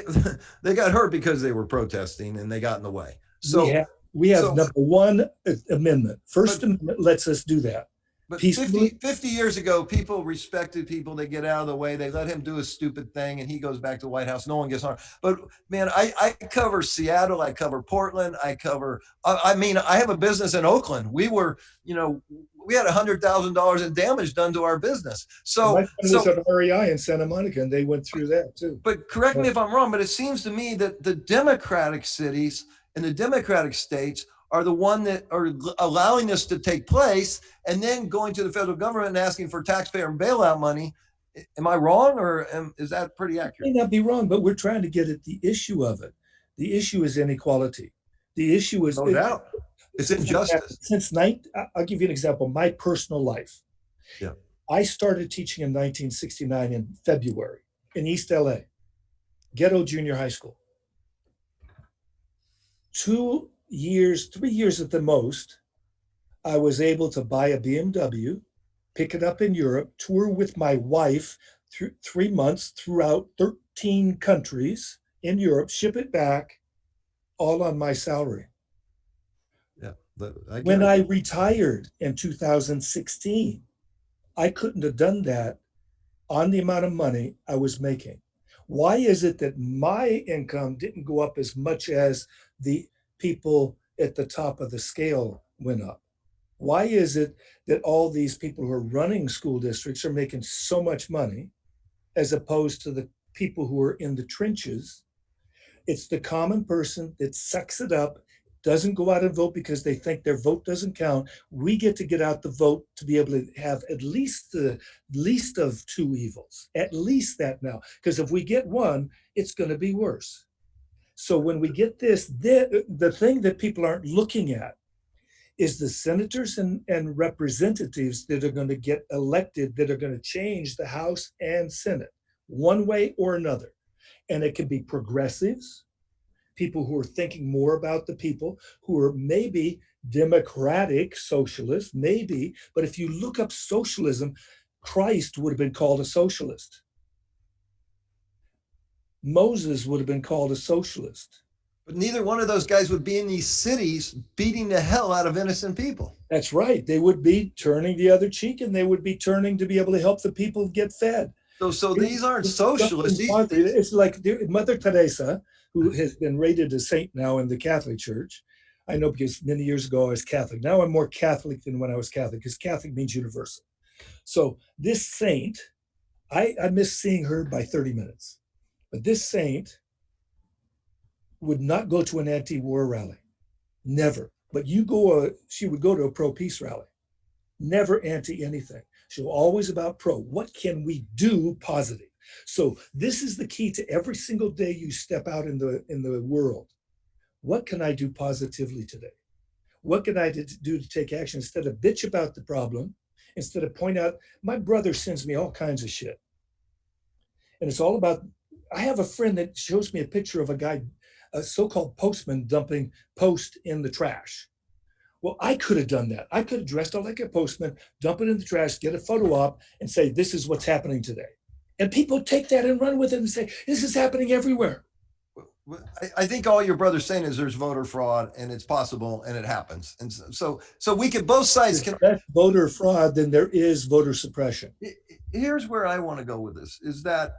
they got hurt because they were protesting and they got in the way. So we have number one amendment. First Amendment lets us do that. But 50 years ago, people respected people. They get out of the way. They let him do a stupid thing, and he goes back to the White House. No one gets harmed. But, man, I cover Seattle. I cover Portland. I have a business in Oakland. We had $100,000 in damage done to our business. So my friend was at REI in Santa Monica, and they went through that, too. But correct me if I'm wrong, but it seems to me that the Democratic cities and the Democratic states are the one that are allowing this to take place and then going to the federal government and asking for taxpayer and bailout money. Am I wrong, or is that pretty accurate? It may not be wrong, but we're trying to get at the issue of it. The issue is inequality. The issue is no doubt. It's injustice. I'll give you an example. My personal life. Yeah. I started teaching in 1969 in February in East LA, ghetto junior high school. 2 years, 3 years at the most, I was able to buy a BMW, pick it up in Europe, tour with my wife through 3 months throughout 13 countries in Europe, ship it back, all on my salary. Yeah. When I retired in 2016, I couldn't have done that on the amount of money I was making. Why is it that my income didn't go up as much as the people at the top of the scale went up? Why is it that all these people who are running school districts are making so much money as opposed to the people who are in the trenches? It's the common person that sucks it up, doesn't go out and vote because they think their vote doesn't count. We get to get out the vote to be able to have at least the least of two evils, at least that now. Because if we get one, it's going to be worse. So when we get this, the thing that people aren't looking at is the senators and representatives that are going to get elected, that are going to change the House and Senate one way or another. And it can be progressives, people who are thinking more about the people, who are maybe democratic socialists, maybe. But if you look up socialism, Christ would have been called a socialist. Moses would have been called a socialist. But neither one of those guys would be in these cities beating the hell out of innocent people. That's right. They would be turning the other cheek, and they would be turning to be able to help the people get fed. So these aren't socialists. It's like Mother Teresa, who has been rated a saint now in the Catholic Church. I know because many years ago I was Catholic. Now I'm more Catholic than when I was Catholic, because Catholic means universal. So this saint, I miss seeing her by 30 minutes. But this saint would not go to an anti-war rally. Never. But she would go to a pro-peace rally. Never anti anything. She's always about pro. What can we do positive? So this is the key to every single day you step out in the world. What can I do positively today? What can I do to take action instead of bitch about the problem, instead of point out, my brother sends me all kinds of shit. And it's all about, I have a friend that shows me a picture of a guy, a so-called postman, dumping post in the trash. Well, I could have done that. I could have dressed up like a postman, dump it in the trash, get a photo op, and say, this is what's happening today. And people take that and run with it and say, this is happening everywhere. I think all your brother's saying is there's voter fraud and it's possible and it happens. And so we can, both sides can. There's less voter fraud than there is voter suppression. Here's where I want to go with this, is that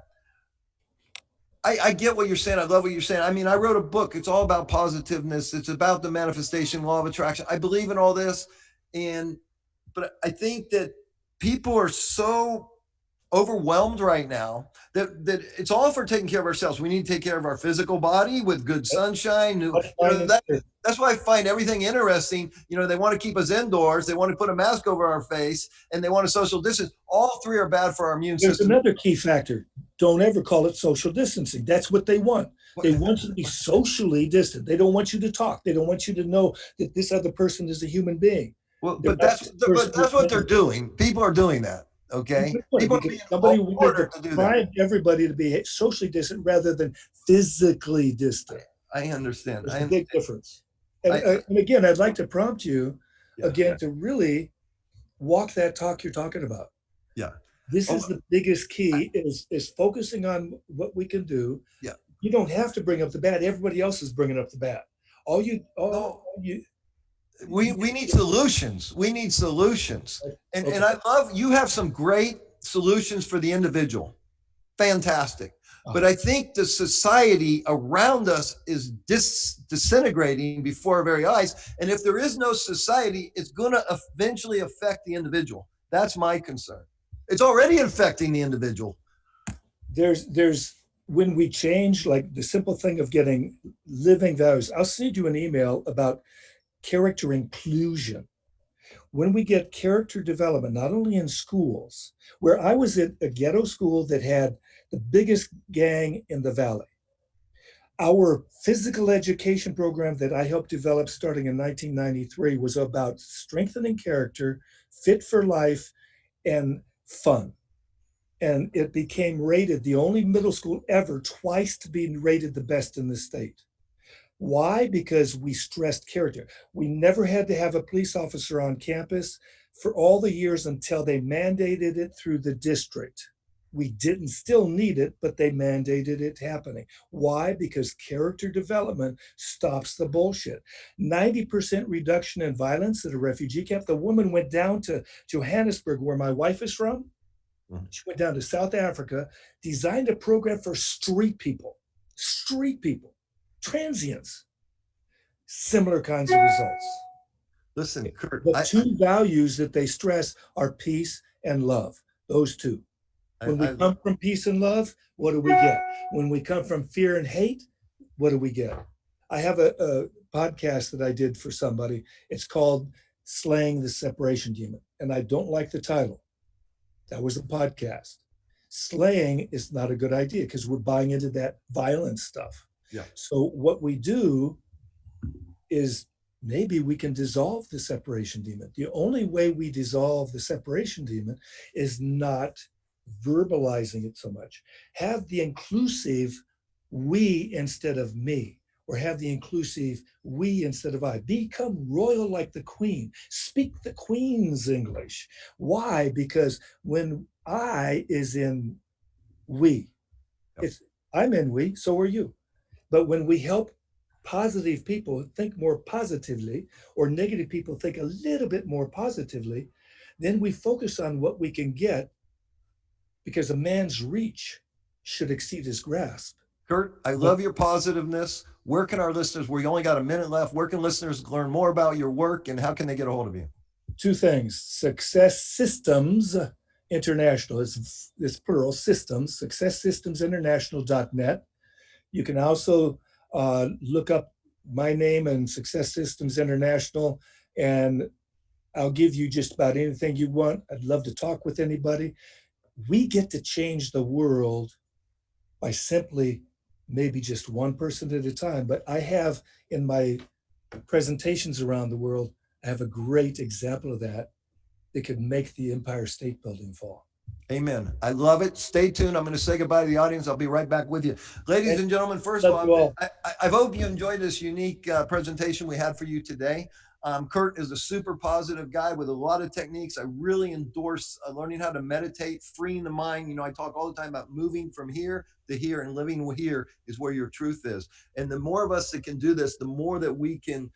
I get what you're saying. I love what you're saying. I mean, I wrote a book. It's all about positiveness. It's about the manifestation, law of attraction. I believe in all this. But I think that people are so overwhelmed right now that it's all for taking care of ourselves. We need to take care of our physical body with good sunshine. That's why I find everything interesting. They want to keep us indoors. They want to put a mask over our face, and they want to social distance. All three are bad for our immune system. There's another key factor. Don't ever call it social distancing. That's what they want. They want you to be socially distant. They don't want you to talk. They don't want you to know that this other person is a human being. Well, but that's what they're doing. People are doing that. Okay. Somebody wanted to prime everybody to be socially distant rather than physically distant. I understand. There's a big difference. And again, I'd like to prompt you to really walk that talk you're talking about. Yeah. This is the biggest key is focusing on what we can do. Yeah. You don't have to bring up the bad. Everybody else is bringing up the bad. We need solutions. We need solutions. And I love, you have some great solutions for the individual. Fantastic. But I think the society around us is disintegrating before our very eyes. And if there is no society, it's going to eventually affect the individual. That's my concern. It's already affecting the individual. There's when we change, like the simple thing of getting living values. I'll send you an email about character inclusion. When we get character development, not only in schools, where I was at a ghetto school that had the biggest gang in the valley. Our physical education program that I helped develop starting in 1993 was about strengthening character, fit for life, and fun. And it became rated the only middle school ever twice to be rated the best in the state. Why? Because we stressed character. We never had to have a police officer on campus for all the years until they mandated it through the district. We didn't still need it, but they mandated it happening. Why? Because character development stops the bullshit. 90% reduction in violence at a refugee camp. The woman went down to Johannesburg, where my wife is from. She went down to South Africa, designed a program for street people, transients, similar kinds of results. Listen, Kurt, the two values that they stress are peace and love. Those two. When we come from peace and love, what do we get? When we come from fear and hate, what do we get? I have a podcast that I did for somebody. It's called Slaying the Separation Demon. And I don't like the title. That was the podcast. Slaying is not a good idea because we're buying into that violent stuff. Yeah. So what we do is maybe we can dissolve the separation demon. The only way we dissolve the separation demon is not verbalizing it so much. Have the inclusive we instead of me, or have the inclusive we instead of I. Become royal like the queen. Speak the queen's English. Why? Because when I is in we, I'm in we, so are you. But when we help positive people think more positively, or negative people think a little bit more positively, then we focus on what we can get because a man's reach should exceed his grasp. Kurt, I But love your positiveness. Where can our listeners, we only got a minute left, where can listeners learn more about your work and how can they get a hold of you? two things: Success Systems International is plural, systems, successsystemsinternational.net. You can also look up my name and Success Systems International, and I'll give you just about anything you want. I'd love to talk with anybody. We get to change the world by simply maybe just one person at a time. But I have in my presentations around the world, I have a great example of that that could make the Empire State Building fall. Amen. I love it. Stay tuned. I'm going to say goodbye to the audience. I'll be right back with you. Ladies And and gentlemen, first of love you all, all. I hope you enjoyed this unique presentation we had for you today. Kurt is a super positive guy with a lot of techniques. I really endorse learning how to meditate, freeing the mind. You know, I talk all the time about moving from here to here, and living here is where your truth is. And the more of us that can do this, the more that we can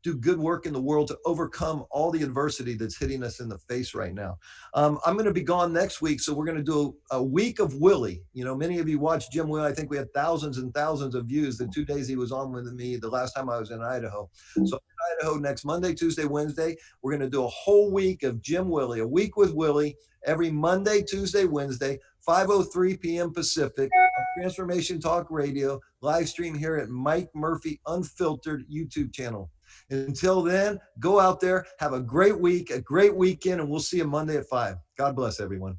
do good work in the world to overcome all the adversity that's hitting us in the face right now. I'm going to be gone next week, so we're going to do a week of Willie. You know, many of you watched Jim Willie. I think we had thousands and thousands of views the 2 days he was on with me the last time I was in Idaho. So in Idaho next Monday, Tuesday, Wednesday, we're going to do a whole week of Jim Willie, a week with Willie, every Monday, Tuesday, Wednesday, 5:03 p.m. Pacific, Transformation Talk Radio, live stream here at Mike Murphy Unfiltered YouTube channel. Until then, go out there, have a great week, a great weekend, and we'll see you Monday at 5. God bless everyone.